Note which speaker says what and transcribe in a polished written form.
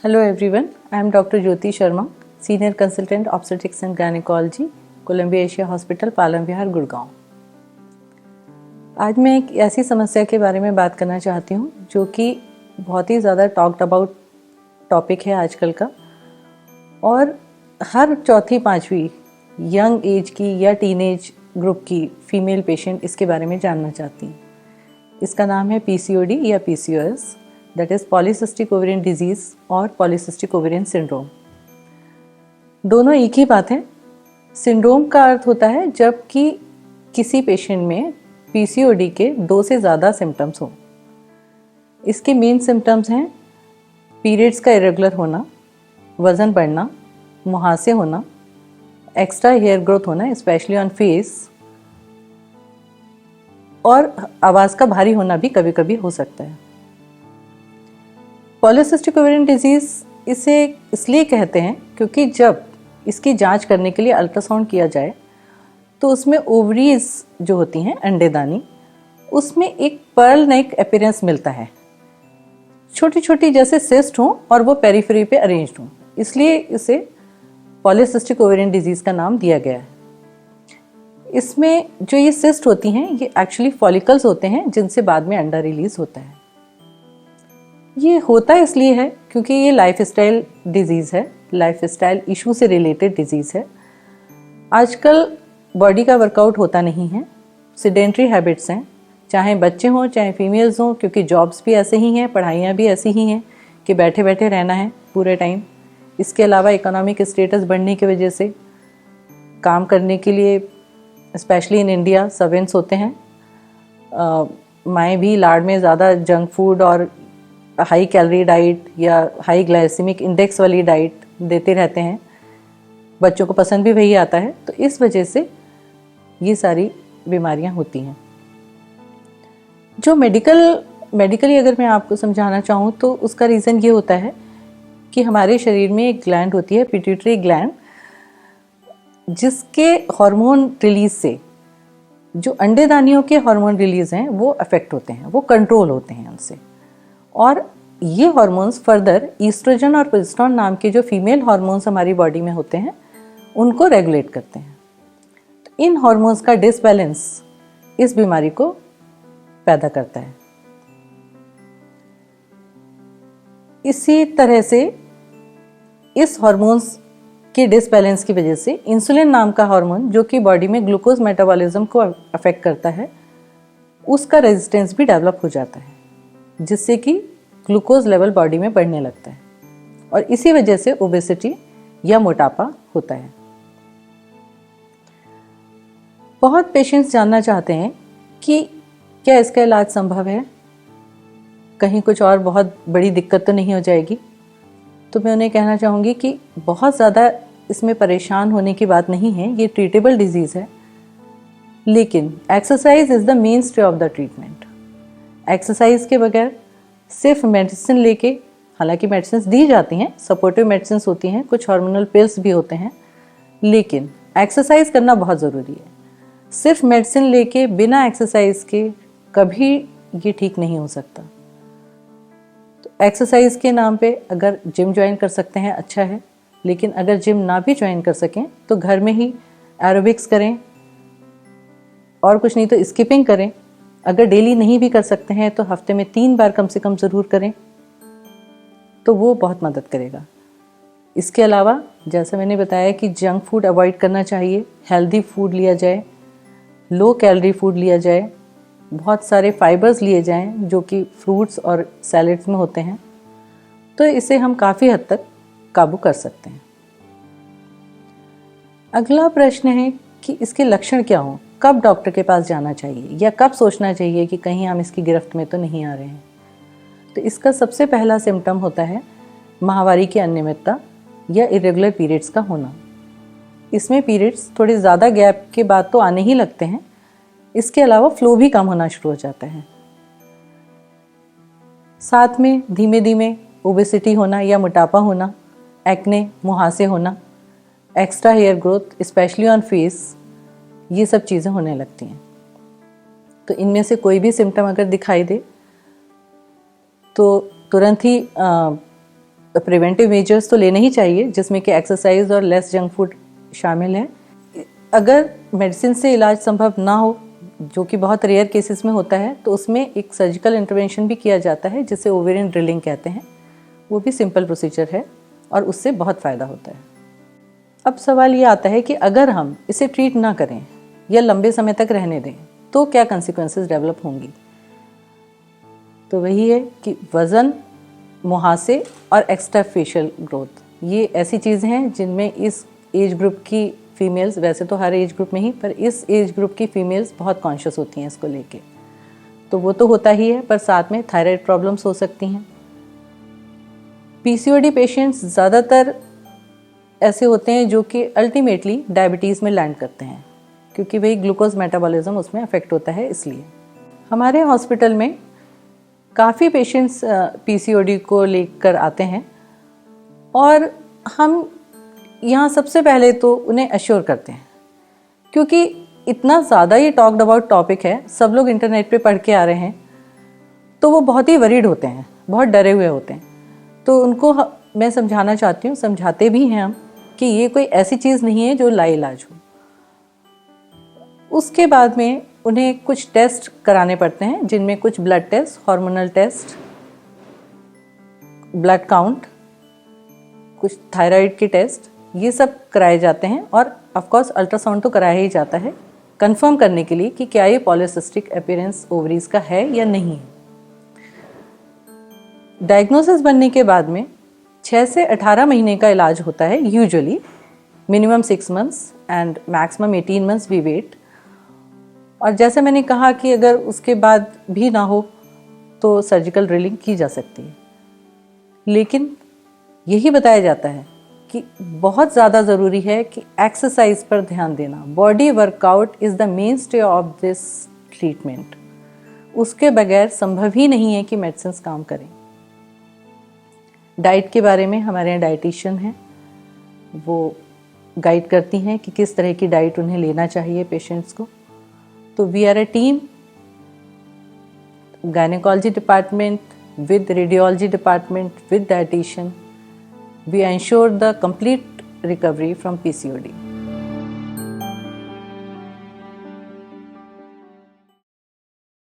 Speaker 1: Hello everyone, I am Dr. Jyoti Sharma, Senior Consultant Obstetrics and Gynecology, Columbia Asia hospital Palam Vihar Gurgaon. आज मैं एक ऐसी समस्या के बारे में बात करना चाहती हूँ जो कि बहुत ही ज़्यादा टॉक्ड अबाउट टॉपिक है आजकल का, और हर चौथी पांचवी यंग एज की या टीनेज ग्रुप की फीमेल पेशेंट इसके बारे में जानना चाहती हैं। इसका नाम है PCOD या PCOS, that is polycystic ovarian disease और पॉलीसिस्टिक ओवेरियन सिंड्रोम। दोनों एक ही बात है। सिंड्रोम का अर्थ होता है जबकि किसी पेशेंट में PCOD के 2 से ज़्यादा सिम्टम्स हों। इसके मेन सिम्टम्स हैं पीरियड्स का इरेगुलर होना, वज़न बढ़ना, मुहासे होना, एक्स्ट्रा हेयर ग्रोथ होना स्पेशली ऑन फेस, और आवाज़ का भारी होना भी कभी कभी हो सकता है। पॉलीसिस्टिक ओवेरियन डिजीज़ इसे इसलिए कहते हैं क्योंकि जब इसकी जांच करने के लिए अल्ट्रासाउंड किया जाए तो उसमें ओवरीज जो होती हैं, अंडेदानी, उसमें एक पर्ल नेक अपीयरेंस मिलता है। छोटी छोटी जैसे सिस्ट हों और वो पेरिफेरी पे अरेंज्ड हों, इसलिए इसे पॉलीसिस्टिक ओवेरियन डिजीज़ का नाम दिया गया है। इसमें जो ये सिस्ट होती हैं ये एक्चुअली फॉलिकल्स होते हैं जिनसे बाद में अंडा रिलीज होता है। ये होता इसलिए है क्योंकि ये लाइफस्टाइल डिजीज़ है, लाइफस्टाइल इशू से रिलेटेड डिजीज़ है। आजकल बॉडी का वर्कआउट होता नहीं है, सिडेंट्री हैबिट्स हैं, चाहे बच्चे हों चाहे फीमेल्स हों, क्योंकि जॉब्स भी ऐसे ही हैं, पढ़ाइयाँ भी ऐसी ही हैं कि बैठे बैठे रहना है पूरे टाइम। इसके अलावा इकोनॉमिक स्टेटस बढ़ने की वजह से काम करने के लिए स्पेशली इन इंडिया सर्वेंट्स होते हैं। माएँ भी लाड़ में ज़्यादा जंक फूड और हाई कैलोरी डाइट या हाई ग्लाइसेमिक इंडेक्स वाली डाइट देते रहते हैं। बच्चों को पसंद भी वही आता है, तो इस वजह से ये सारी बीमारियां होती हैं। जो मेडिकली अगर मैं आपको समझाना चाहूँ तो उसका रीज़न ये होता है कि हमारे शरीर में एक ग्लैंड होती है, पिट्यूटरी ग्लैंड, जिसके हार्मोन रिलीज से जो अंडेदानियों के हार्मोन रिलीज हैं वो अफेक्ट होते हैं, वो कंट्रोल होते हैं उनसे। और ये हार्मोन्स फर्दर ईस्ट्रोजन और प्रोजेस्टेरोन नाम के जो फीमेल हार्मोन्स हमारी बॉडी में होते हैं उनको रेगुलेट करते हैं। तो इन हार्मोन्स का डिसबैलेंस इस बीमारी को पैदा करता है। इसी तरह से इस हार्मोन्स के डिसबैलेंस की वजह से इंसुलिन नाम का हार्मोन, जो कि बॉडी में ग्लूकोज मेटाबॉलिज्म को अफेक्ट करता है, उसका रेजिस्टेंस भी डेवलप हो जाता है, जिससे कि ग्लूकोज लेवल बॉडी में बढ़ने लगता है, और इसी वजह से ओबेसिटी या मोटापा होता है। बहुत पेशेंट्स जानना चाहते हैं कि क्या इसका इलाज संभव है, कहीं कुछ और बहुत बड़ी दिक्कत तो नहीं हो जाएगी। तो मैं उन्हें कहना चाहूँगी कि बहुत ज़्यादा इसमें परेशान होने की बात नहीं है, ये ट्रीटेबल डिजीज़ है, लेकिन exercise is the main stay of the treatment. Exercise के बगैर सिर्फ मेडिसिन लेके, हालांकि मेडिसिन दी जाती हैं, सपोर्टिव मेडिसिन होती हैं, कुछ हार्मोनल पिल्स भी होते हैं, लेकिन एक्सरसाइज करना बहुत ज़रूरी है। सिर्फ मेडिसिन लेके बिना एक्सरसाइज के कभी ये ठीक नहीं हो सकता। तो एक्सरसाइज के नाम पे अगर जिम ज्वाइन कर सकते हैं अच्छा है, लेकिन अगर जिम ना भी ज्वाइन कर सकें तो घर में ही एरोबिक्स करें, और कुछ नहीं तो स्किपिंग करें। अगर डेली नहीं भी कर सकते हैं तो हफ्ते में 3 बार कम से कम ज़रूर करें, तो वो बहुत मदद करेगा। इसके अलावा जैसा मैंने बताया कि जंक फूड अवॉइड करना चाहिए, हेल्दी फूड लिया जाए, लो कैलोरी फूड लिया जाए, बहुत सारे फाइबर्स लिए जाएं जो कि फ्रूट्स और सैलेड्स में होते हैं, तो इसे हम काफ़ी हद तक काबू कर सकते हैं। अगला प्रश्न है कि इसके लक्षण क्या हों, कब डॉक्टर के पास जाना चाहिए या कब सोचना चाहिए कि कहीं हम इसकी गिरफ्त में तो नहीं आ रहे हैं। तो इसका सबसे पहला सिम्टम होता है माहवारी की अनियमितता या इरेगुलर पीरियड्स का होना। इसमें पीरियड्स थोड़े ज़्यादा गैप के बाद तो आने ही लगते हैं, इसके अलावा फ्लो भी कम होना शुरू हो जाता है। साथ में धीमे धीमे ओबेसिटी होना या मोटापा होना, एक्ने, मुहासे होना, extra hair growth specially on face, ये सब चीज़ें होने लगती हैं। तो इनमें से कोई भी सिम्टम अगर दिखाई दे तो तुरंत ही प्रिवेंटिव मेजर्स तो लेने ही चाहिए, जिसमें कि एक्सरसाइज और लेस जंक फूड शामिल है। अगर मेडिसिन से इलाज संभव ना हो, जो कि बहुत रेयर केसेस में होता है, तो उसमें एक सर्जिकल इंटरवेंशन भी किया जाता है, जिसे ओवेरियन ड्रिलिंग कहते हैं। वो भी सिंपल प्रोसीजर है और उससे बहुत फ़ायदा होता है। अब सवाल ये आता है कि अगर हम इसे ट्रीट ना करें या लंबे समय तक रहने दें तो क्या कंसिक्वेंसेस डेवलप होंगी। तो वही है कि वज़न, मुहासे और एक्स्ट्रा फेशियल ग्रोथ, ये ऐसी चीज़ें हैं जिनमें इस एज ग्रुप की फीमेल्स, वैसे तो हर एज ग्रुप में ही, पर इस एज ग्रुप की फीमेल्स बहुत कॉन्शियस होती हैं इसको लेके। तो वो तो होता ही है, पर साथ में थायराइड प्रॉब्लम्स हो सकती हैं। पीसीओडी पेशेंट्स ज़्यादातर ऐसे होते हैं जो कि अल्टीमेटली डायबिटीज़ में लैंड करते हैं, क्योंकि वही ग्लूकोज मेटाबॉलिज्म उसमें अफेक्ट होता है। इसलिए हमारे हॉस्पिटल में काफ़ी पेशेंट्स पीसीओडी को लेकर आते हैं और हम यहाँ सबसे पहले तो उन्हें अश्योर करते हैं, क्योंकि इतना ज़्यादा ये टॉक्ड अबाउट टॉपिक है, सब लोग इंटरनेट पे पढ़ के आ रहे हैं, तो वो बहुत ही वरीड होते हैं, बहुत डरे हुए होते हैं। तो उनको मैं समझाना चाहती हूँ, समझाते भी हैं हम, कि ये कोई ऐसी चीज़ नहीं है जो लाइलाज हो। उसके बाद में उन्हें कुछ टेस्ट कराने पड़ते हैं, जिनमें कुछ blood test, hormonal test, blood count, कुछ थायराइड के टेस्ट, ये सब कराए जाते हैं। और ऑफ कोर्स अल्ट्रासाउंड तो कराया ही जाता है, कंफर्म करने के लिए कि क्या ये पॉलीसिस्टिक अपीयरेंस ओवरीज का है या नहीं है। डायग्नोसिस बनने के बाद में 6 से 18 महीने का इलाज होता है usually, minimum 6 months and maximum 18 months we wait. और जैसे मैंने कहा कि अगर उसके बाद भी ना हो तो सर्जिकल ड्रिलिंग की जा सकती है, लेकिन यही बताया जाता है कि बहुत ज़्यादा ज़रूरी है कि एक्सरसाइज पर ध्यान देना। Body workout is the main stay of this treatment. उसके बगैर संभव ही नहीं है कि मेडिसिन काम करें। डाइट के बारे में हमारे यहाँ डाइटिशियन हैं, वो गाइड करती हैं कि किस तरह की डाइट उन्हें लेना चाहिए पेशेंट्स को। तो we are a team, gynaecology department with radiology department, with dietitian, we ensure the complete recovery from PCOD.